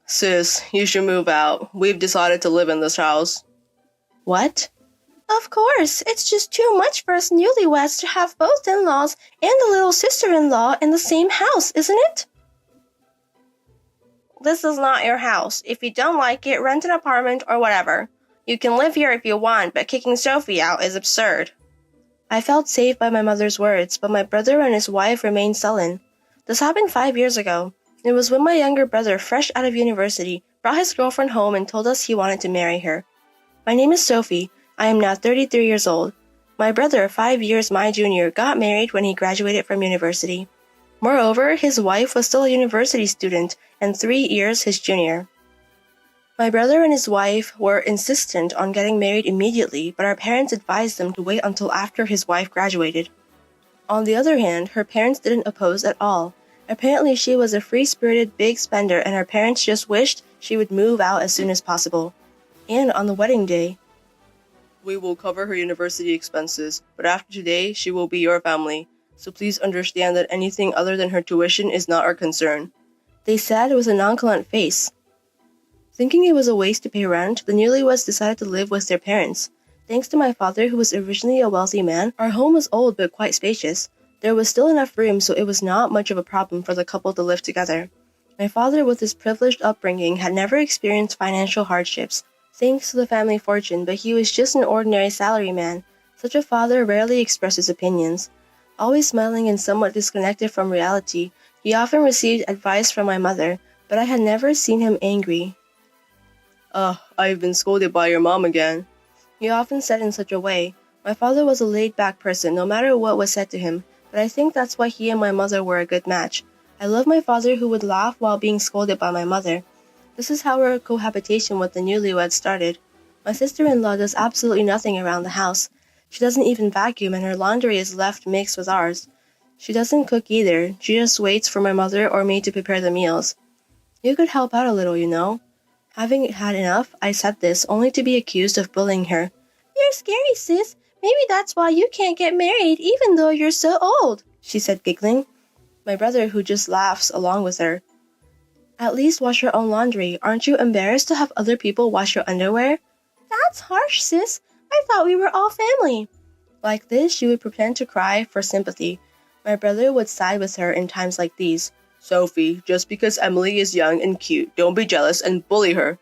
Sis, you should move out. We've decided to live in this house. What? Of course, it's just too much for us newlyweds to have both in-laws and a little sister-in-law in the same house, isn't it? This is not your house. If you don't like it, rent an apartment or whatever. You can live here if you want, but kicking Sophie out is absurd. I felt safe by my mother's words, but my brother and his wife remained sullen. This happened 5 years ago. It was when my younger brother, fresh out of university, brought his girlfriend home and told us he wanted to marry her. My name is Sophie. I am now 33 years old. My brother, 5 years my junior, got married when he graduated from university. Moreover, his wife was still a university student and 3 years his junior. My brother and his wife were insistent on getting married immediately, but our parents advised them to wait until after his wife graduated. On the other hand, her parents didn't oppose at all. Apparently she was a free-spirited big spender and her parents just wished she would move out as soon as possible. And on the wedding day, We will cover her university expenses, but after today, she will be your family. So please understand that anything other than her tuition is not our concern. They said with a nonchalant face. Thinking it was a waste to pay rent, the newlyweds decided to live with their parents. Thanks to my father, who was originally a wealthy man, our home was old but quite spacious. There was still enough room, so it was not much of a problem for the couple to live together. My father, with his privileged upbringing, had never experienced financial hardships, thanks to the family fortune, but he was just an ordinary salaryman. Such a father rarely expresses opinions. Always smiling and somewhat disconnected from reality, he often received advice from my mother, but I had never seen him angry. I've been scolded by your mom again. He often said in such a way. My father was a laid-back person, no matter what was said to him, but I think that's why he and my mother were a good match. I love my father, who would laugh while being scolded by my mother. This is how our cohabitation with the newlyweds started. My sister-in-law does absolutely nothing around the house. She doesn't even vacuum, and her laundry is left mixed with ours. She doesn't cook either. She just waits for my mother or me to prepare the meals. You could help out a little, you know. Having had enough, I said this, only to be accused of bullying her. You're scary, sis. Maybe that's why you can't get married, even though you're so old, she said, giggling. My brother, who just laughs along with her. At least wash your own laundry. Aren't you embarrassed to have other people wash your underwear? That's harsh, sis. I thought we were all family. Like this, she would pretend to cry for sympathy. My brother would side with her in times like these. Sophie, just because Emily is young and cute, don't be jealous and bully her.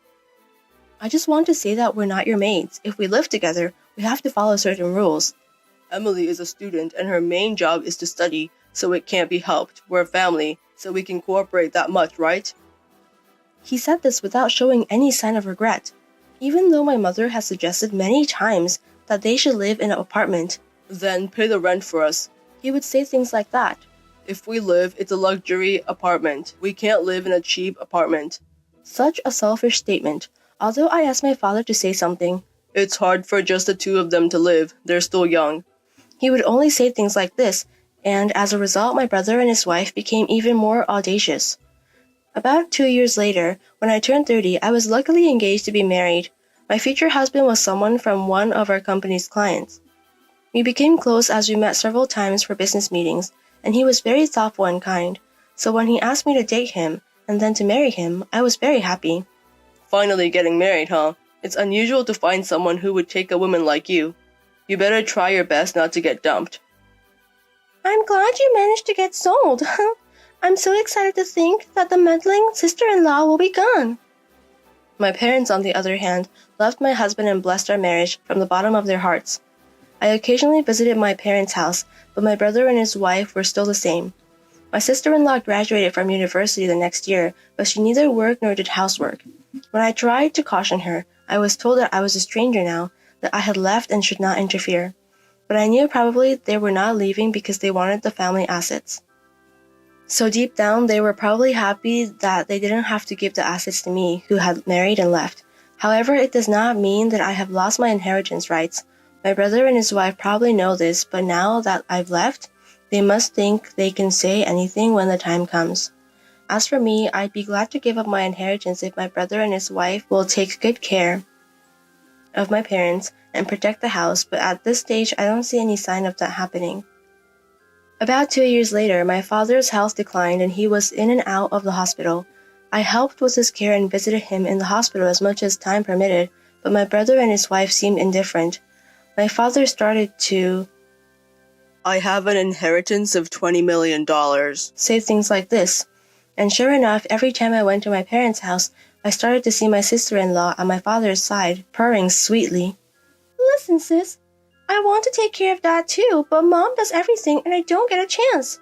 I just want to say that we're not your maids. If we live together, we have to follow certain rules. Emily is a student and her main job is to study, so it can't be helped. We're a family, so we can cooperate that much, right? He said this without showing any sign of regret. Even though my mother has suggested many times that they should live in an apartment, Then pay the rent for us. he would say things like that. If we live, it's a luxury apartment. We can't live in a cheap apartment. Such a selfish statement. Although I asked my father to say something, It's hard for just the two of them to live. They're still young. he would only say things like this, and as a result, my brother and his wife became even more audacious. About 2 years later, when I turned 30, I was luckily engaged to be married. My future husband was someone from one of our company's clients. We became close as we met several times for business meetings, and he was very thoughtful and kind. So when he asked me to date him, and then to marry him, I was very happy. Finally getting married, huh? It's unusual to find someone who would take a woman like you. You better try your best not to get dumped. I'm glad you managed to get sold. I'm so excited to think that the meddling sister-in-law will be gone. My parents, on the other hand, loved my husband and blessed our marriage from the bottom of their hearts. I occasionally visited my parents' house, but my brother and his wife were still the same. My sister-in-law graduated from university the next year, but she neither worked nor did housework. When I tried to caution her, I was told that I was a stranger now, that I had left and should not interfere. But I knew probably they were not leaving because they wanted the family assets. So deep down, they were probably happy that they didn't have to give the assets to me, who had married and left. However, it does not mean that I have lost my inheritance rights. My brother and his wife probably know this, but now that I've left, they must think they can say anything when the time comes. As for me, I'd be glad to give up my inheritance if my brother and his wife will take good care of my parents and protect the house, but at this stage, I don't see any sign of that happening. About 2 years later, my father's health declined and he was in and out of the hospital. I helped with his care and visited him in the hospital as much as time permitted, but my brother and his wife seemed indifferent. My father started to I have an inheritance of $20 million. say things like this. And sure enough, every time I went to my parents' house, I started to see my sister-in-law on my father's side, purring sweetly. Listen, sis, I want to take care of Dad too, but Mom does everything and I don't get a chance.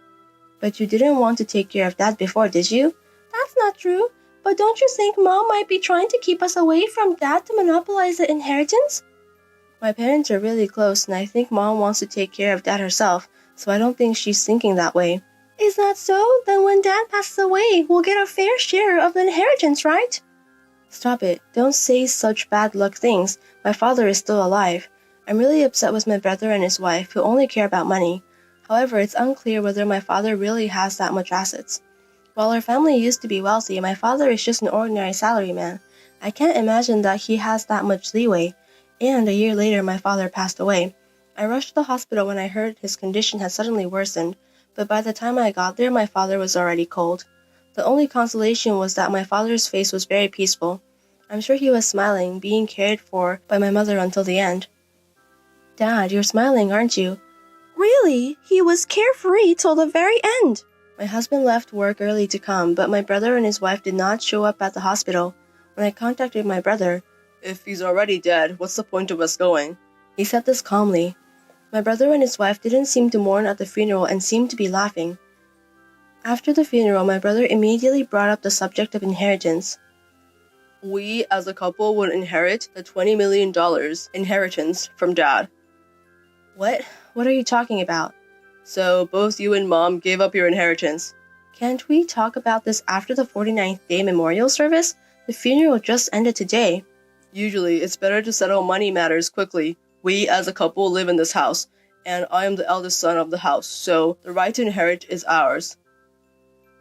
But you didn't want to take care of Dad before, did you? That's not true. But don't you think Mom might be trying to keep us away from Dad to monopolize the inheritance? My parents are really close and I think Mom wants to take care of Dad herself, so I don't think she's thinking that way. Is that so? Then when Dad passes away, we'll get a fair share of the inheritance, right? Stop it. Don't say such bad luck things. My father is still alive. I'm really upset with my brother and his wife, who only care about money. However, it's unclear whether my father really has that much assets. While our family used to be wealthy, my father is just an ordinary salaryman. I can't imagine that he has that much leeway. And a year later, my father passed away. I rushed to the hospital when I heard his condition had suddenly worsened, but by the time I got there, my father was already cold. The only consolation was that my father's face was very peaceful. I'm sure he was smiling, being cared for by my mother until the end. Dad, you're smiling, aren't you? Really? He was carefree till the very end. My husband left work early to come, but my brother and his wife did not show up at the hospital. When I contacted my brother, If he's already dead, what's the point of us going? He said this calmly. My brother and his wife didn't seem to mourn at the funeral and seemed to be laughing. After the funeral, my brother immediately brought up the subject of inheritance. We, as a couple, would inherit the $20 million inheritance from Dad. What? What are you talking about? So, both you and Mom gave up your inheritance. Can't we talk about this after the 49th day memorial service? The funeral just ended today. Usually, it's better to settle money matters quickly. We, as a couple, live in this house, and I am the eldest son of the house, so the right to inherit is ours.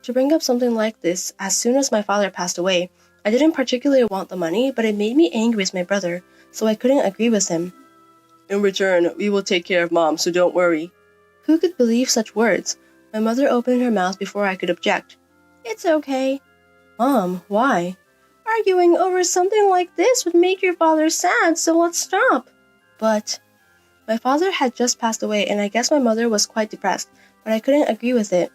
To bring up something like this, as soon as my father passed away, I didn't particularly want the money, but it made me angry with my brother, so I couldn't agree with him. In return, we will take care of Mom, so don't worry. Who could believe such words? My mother opened her mouth before I could object. It's okay. Mom, why? Arguing over something like this would make your father sad, so let's stop. But my father had just passed away, and I guess my mother was quite depressed, but I couldn't agree with it.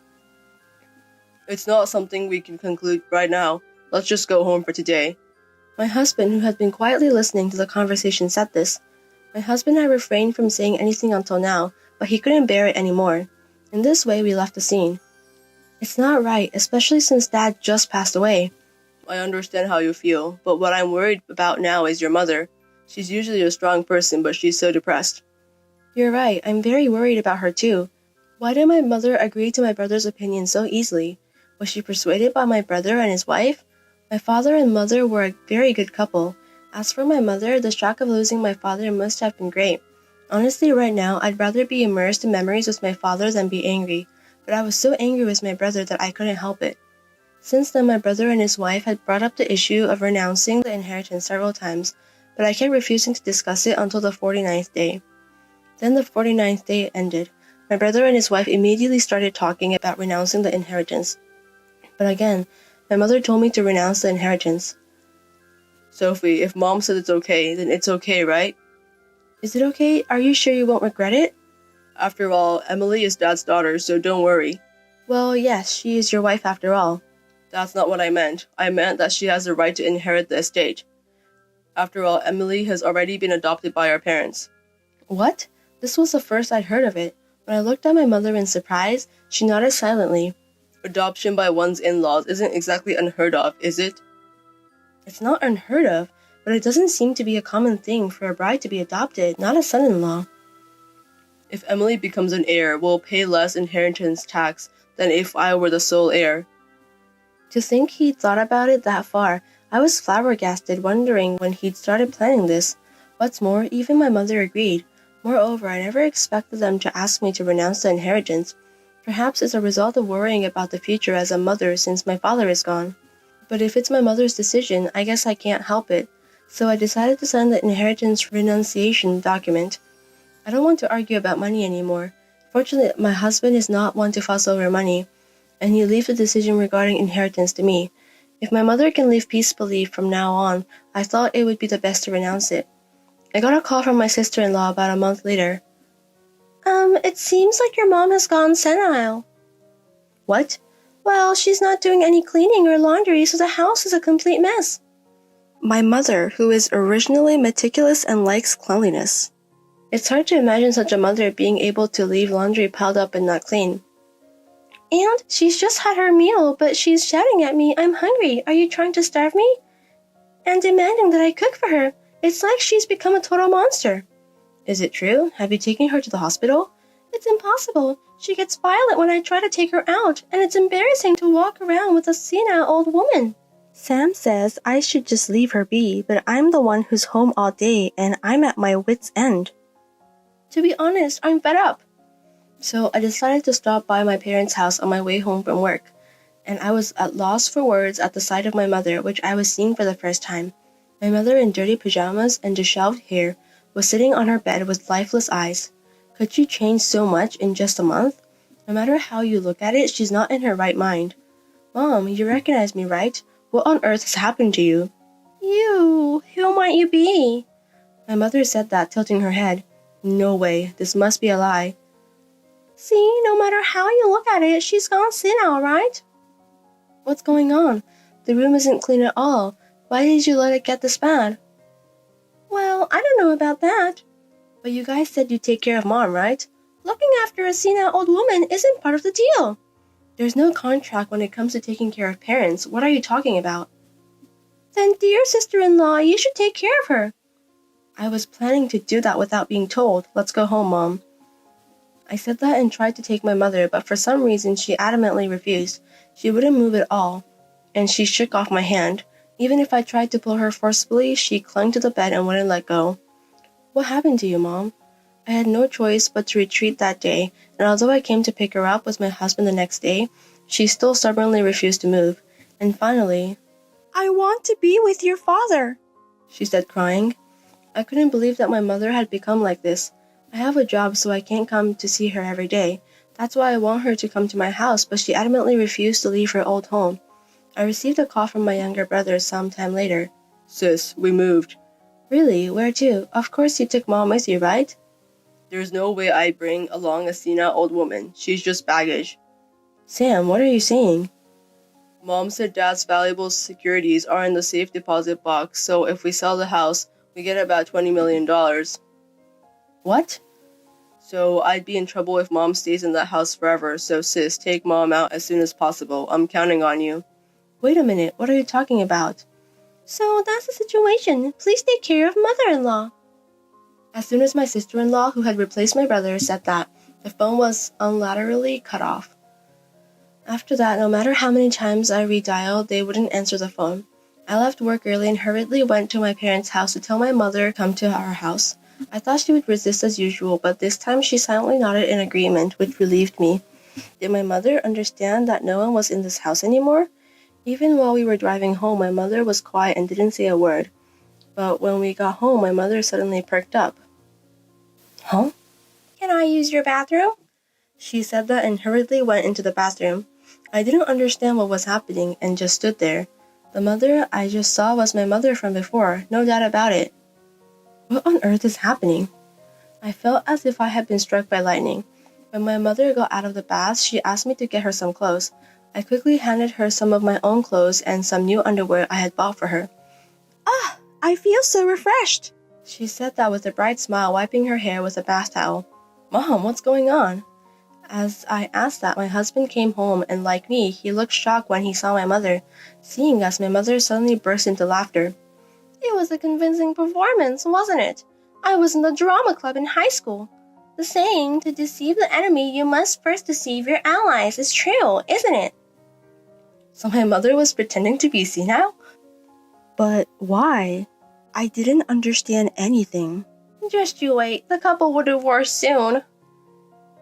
It's not something we can conclude right now. Let's just go home for today. My husband, who had been quietly listening to the conversation, said this. My husband had refrained from saying anything until now, but he couldn't bear it anymore. In this way, we left the scene. It's not right, especially since Dad just passed away. I understand how you feel, but what I'm worried about now is your mother. She's usually a strong person, but she's so depressed. You're right, I'm very worried about her too. Why did my mother agree to my brother's opinion so easily? Was she persuaded by my brother and his wife? My father and mother were a very good couple. As for my mother, the shock of losing my father must have been great. Honestly, right now, I'd rather be immersed in memories with my father than be angry, but I was so angry with my brother that I couldn't help it. Since then, my brother and his wife had brought up the issue of renouncing the inheritance several times, but I kept refusing to discuss it until the 49th day. Then the 49th day ended. My brother and his wife immediately started talking about renouncing the inheritance. But again, my mother told me to renounce the inheritance. Sophie, if Mom said it's okay, then it's okay, right? Is it okay? Are you sure you won't regret it? After all, Emily is Dad's daughter, so don't worry. Well, yes, she is your wife after all. That's not what I meant. I meant that she has the right to inherit the estate. After all, Emily has already been adopted by our parents. What? This was the first I'd heard of it. When I looked at my mother in surprise, she nodded silently. Adoption by one's in-laws isn't exactly unheard of, is it? It's not unheard of, but it doesn't seem to be a common thing for a bride to be adopted, not a son-in-law. If Emily becomes an heir, we'll pay less inheritance tax than if I were the sole heir. To think he'd thought about it that far, I was flabbergasted, wondering when he'd started planning this. What's more, even my mother agreed. Moreover, I never expected them to ask me to renounce the inheritance. Perhaps it's a result of worrying about the future as a mother since my father is gone. But if it's my mother's decision, I guess I can't help it. So I decided to sign the inheritance renunciation document. I don't want to argue about money anymore. Fortunately, my husband is not one to fuss over money, and he leaves the decision regarding inheritance to me. If my mother can live peacefully from now on, I thought it would be the best to renounce it. I got a call from my sister-in-law about a month later. It seems like your mom has gone senile. What? Well, she's not doing any cleaning or laundry, so the house is a complete mess. My mother, who is originally meticulous and likes cleanliness. It's hard to imagine such a mother being able to leave laundry piled up and not clean. And she's just had her meal, but she's shouting at me, "I'm hungry, are you trying to starve me?" And demanding that I cook for her. It's like she's become a total monster. Is it true? Have you taken her to the hospital? It's impossible. She gets violent when I try to take her out, and it's embarrassing to walk around with a senile old woman. Sam says I should just leave her be, but I'm the one who's home all day, and I'm at my wit's end. To be honest, I'm fed up. So I decided to stop by my parents' house on my way home from work, and I was at loss for words at the sight of my mother, which I was seeing for the first time. My mother in dirty pajamas and disheveled hair was sitting on her bed with lifeless eyes. Could she change so much in just a month? No matter how you look at it, she's not in her right mind. Mom, you recognize me, right? What on earth has happened to you? You, who might you be? My mother said that, tilting her head. No way, this must be a lie. See, no matter how you look at it, she's gone senile, right? What's going on? The room isn't clean at all. Why did you let it get this bad? Well, I don't know about that. But you guys said you'd take care of Mom, right? Looking after a senile old woman isn't part of the deal. There's no contract when it comes to taking care of parents. What are you talking about? Then, dear sister-in-law, you should take care of her. I was planning to do that without being told. Let's go home, Mom. I said that and tried to take my mother, but for some reason she adamantly refused. She wouldn't move at all, and she shook off my hand. Even if I tried to pull her forcibly, she clung to the bed and wouldn't let go. What happened to you, Mom? I had no choice but to retreat that day, and although I came to pick her up with my husband the next day, she still stubbornly refused to move. And finally, I want to be with your father, she said, crying. I couldn't believe that my mother had become like this. I have a job, so I can't come to see her every day. That's why I want her to come to my house, but she adamantly refused to leave her old home. I received a call from my younger brother some time later. Sis, we moved. Really? Where to? Of course you took Mom with you, right? There's no way I'd bring along a senile old woman. She's just baggage. Sam, what are you saying? Mom said Dad's valuable securities are in the safe deposit box, so if we sell the house, we get about $20 million. What? So I'd be in trouble if Mom stays in that house forever, so sis, take Mom out as soon as possible. I'm counting on you. Wait a minute, what are you talking about? So that's the situation. Please take care of mother-in-law. As soon as my sister-in-law, who had replaced my brother, said that, the phone was unilaterally cut off. After that, no matter how many times I redialed, they wouldn't answer the phone. I left work early and hurriedly went to my parents' house to tell my mother to come to our house. I thought she would resist as usual, but this time she silently nodded in agreement, which relieved me. Did my mother understand that no one was in this house anymore? Even while we were driving home, my mother was quiet and didn't say a word. But when we got home, my mother suddenly perked up. Huh? Can I use your bathroom? She said that and hurriedly went into the bathroom. I didn't understand what was happening and just stood there. The mother I just saw was my mother from before, no doubt about it. What on earth is happening? I felt as if I had been struck by lightning. When my mother got out of the bath, she asked me to get her some clothes. I quickly handed her some of my own clothes and some new underwear I had bought for her. Ah, I feel so refreshed, she said that with a bright smile, wiping her hair with a bath towel. Mom, what's going on? As I asked that, my husband came home, and like me, he looked shocked when he saw my mother. Seeing us, my mother suddenly burst into laughter. It was a convincing performance, wasn't it? I was in the drama club in high school. The saying, to deceive the enemy, you must first deceive your allies, is true, isn't it? So my mother was pretending to be senile? But why? I didn't understand anything. Just you wait, the couple will divorce soon.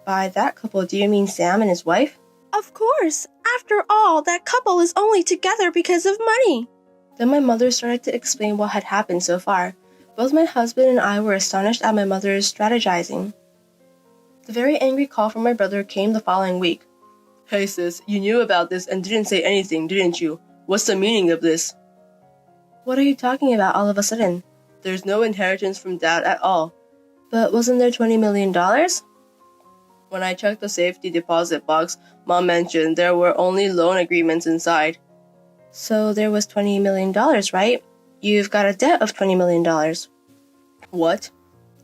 By that couple, do you mean Sam and his wife? Of course. After all, that couple is only together because of money. Then my mother started to explain what had happened so far. Both my husband and I were astonished at my mother's strategizing. The very angry call from my brother came the following week. Hey sis, you knew about this and didn't say anything, didn't you? What's the meaning of this? What are you talking about all of a sudden? There's no inheritance from Dad at all. But wasn't there $20 million? When I checked the safety deposit box Mom mentioned, there were only loan agreements inside. So there was $20 million, right? You've got a debt of $20 million. What?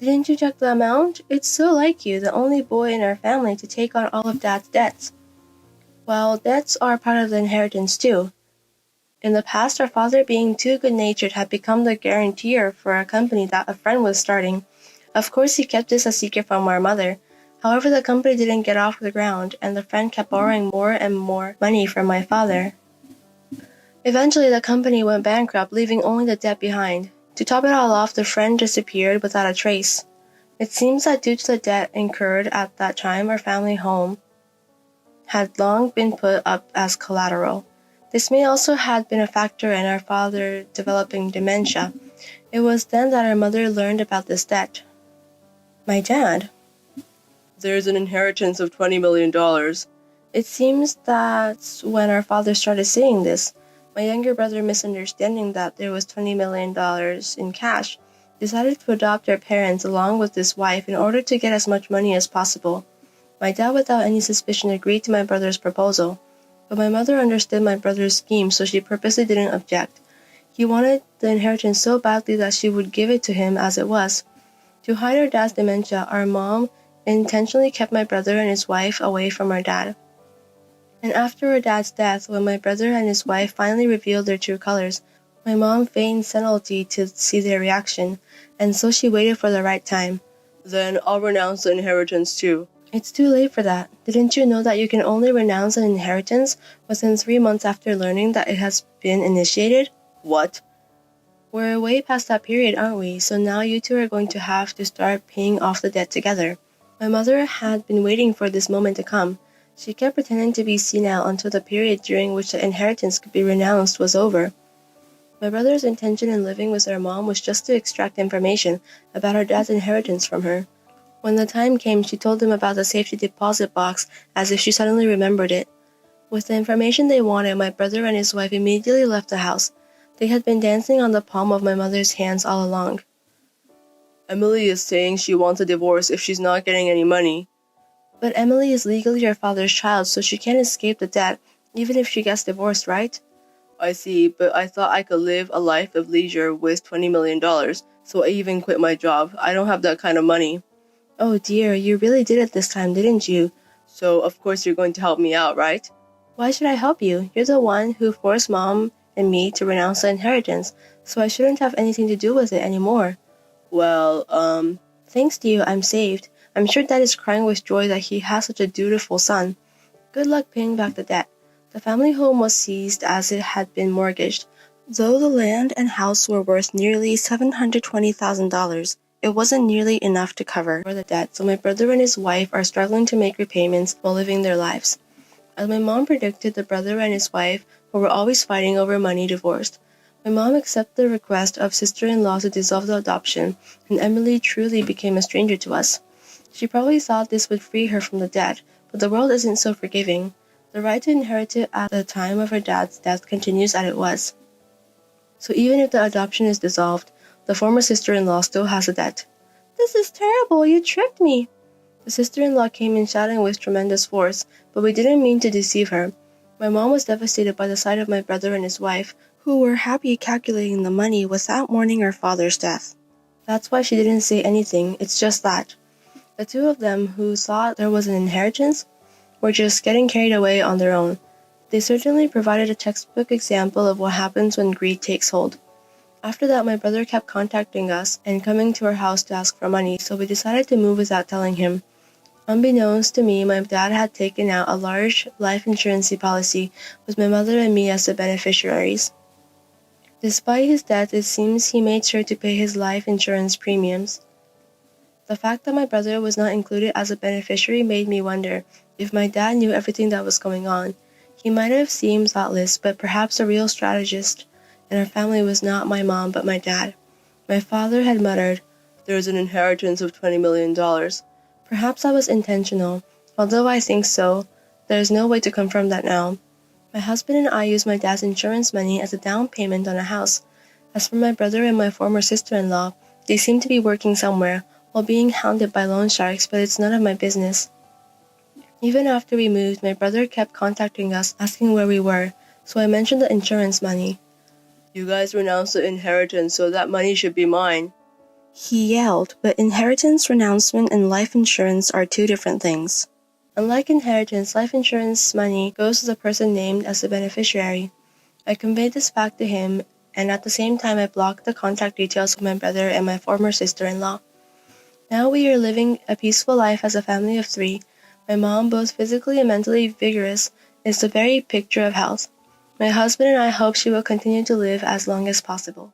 Didn't you check the amount? It's so like you, the only boy in our family to take on all of Dad's debts. Well, debts are part of the inheritance too. In the past, our father, being too good-natured, had become the guarantor for a company that a friend was starting. Of course, he kept this a secret from our mother. However, the company didn't get off the ground, and the friend kept borrowing more and more money from my father. Eventually, the company went bankrupt, leaving only the debt behind. To top it all off, the friend disappeared without a trace. It seems that due to the debt incurred at that time, our family home had long been put up as collateral. This may also have been a factor in our father developing dementia. It was then that our mother learned about this debt. My dad. There's an inheritance of $20 million. It seems that when our father started saying this, my younger brother, misunderstanding that there was $20 million in cash, decided to adopt our parents along with his wife in order to get as much money as possible. My dad, without any suspicion, agreed to my brother's proposal. But my mother understood my brother's scheme, so she purposely didn't object. He wanted the inheritance so badly that she would give it to him as it was. To hide our dad's dementia, our mom intentionally kept my brother and his wife away from our dad. And after our dad's death, when my brother and his wife finally revealed their true colors, my mom feigned senility to see their reaction, and so she waited for the right time. Then I'll renounce the inheritance too. It's too late for that. Didn't you know that you can only renounce an inheritance within 3 months after learning that it has been initiated? What? We're way past that period, aren't we? So now you two are going to have to start paying off the debt together. My mother had been waiting for this moment to come. She kept pretending to be senile until the period during which the inheritance could be renounced was over. My brother's intention in living with our mom was just to extract information about our dad's inheritance from her. When the time came, she told him about the safety deposit box as if she suddenly remembered it. With the information they wanted, my brother and his wife immediately left the house. They had been dancing on the palm of my mother's hands all along. Emily is saying she wants a divorce if she's not getting any money. But Emily is legally her father's child, so she can't escape the debt, even if she gets divorced, right? I see, but I thought I could live a life of leisure with $20 million, so I even quit my job. I don't have that kind of money. Oh dear, you really did it this time, didn't you? So, of course you're going to help me out, right? Why should I help you? You're the one who forced Mom and me to renounce the inheritance, so I shouldn't have anything to do with it anymore. Well, Thanks to you, I'm saved. I'm sure Dad is crying with joy that he has such a dutiful son. Good luck paying back the debt. The family home was seized as it had been mortgaged. Though the land and house were worth nearly $720,000, it wasn't nearly enough to cover the debt, so my brother and his wife are struggling to make repayments while living their lives. As my mom predicted, the brother and his wife, who were always fighting over money, divorced. My mom accepted the request of sister-in-law to dissolve the adoption, and Emily truly became a stranger to us. She probably thought this would free her from the debt, but the world isn't so forgiving. The right to inherit it at the time of her dad's death continues as it was. So even if the adoption is dissolved, the former sister-in-law still has a debt. This is terrible, you tricked me. The sister-in-law came in shouting with tremendous force, but we didn't mean to deceive her. My mom was devastated by the sight of my brother and his wife, who were happy calculating the money without mourning her father's death. That's why she didn't say anything, it's just that. The two of them, who thought there was an inheritance, were just getting carried away on their own. They certainly provided a textbook example of what happens when greed takes hold. After that, my brother kept contacting us and coming to our house to ask for money, so we decided to move without telling him. Unbeknownst to me, my dad had taken out a large life insurance policy with my mother and me as the beneficiaries. Despite his death, it seems he made sure to pay his life insurance premiums. The fact that my brother was not included as a beneficiary made me wonder if my dad knew everything that was going on. He might have seemed thoughtless, but perhaps a real strategist in our family was not my mom but my dad. My father had muttered, "There's an inheritance of $20 million. Perhaps that was intentional. Although I think so, there is no way to confirm that now. My husband and I used my dad's insurance money as a down payment on a house. As for my brother and my former sister-in-law, they seem to be working somewhere while being hounded by loan sharks, but it's none of my business. Even after we moved, my brother kept contacting us asking where we were, so I mentioned the insurance money. You guys renounced the inheritance, so that money should be mine. He yelled, but inheritance, renouncement, and life insurance are two different things. Unlike inheritance, life insurance money goes to the person named as the beneficiary. I conveyed this fact to him, and at the same time I blocked the contact details of my brother and my former sister-in-law. Now we are living a peaceful life as a family of 3. My mom, both physically and mentally vigorous, is the very picture of health. My husband and I hope she will continue to live as long as possible.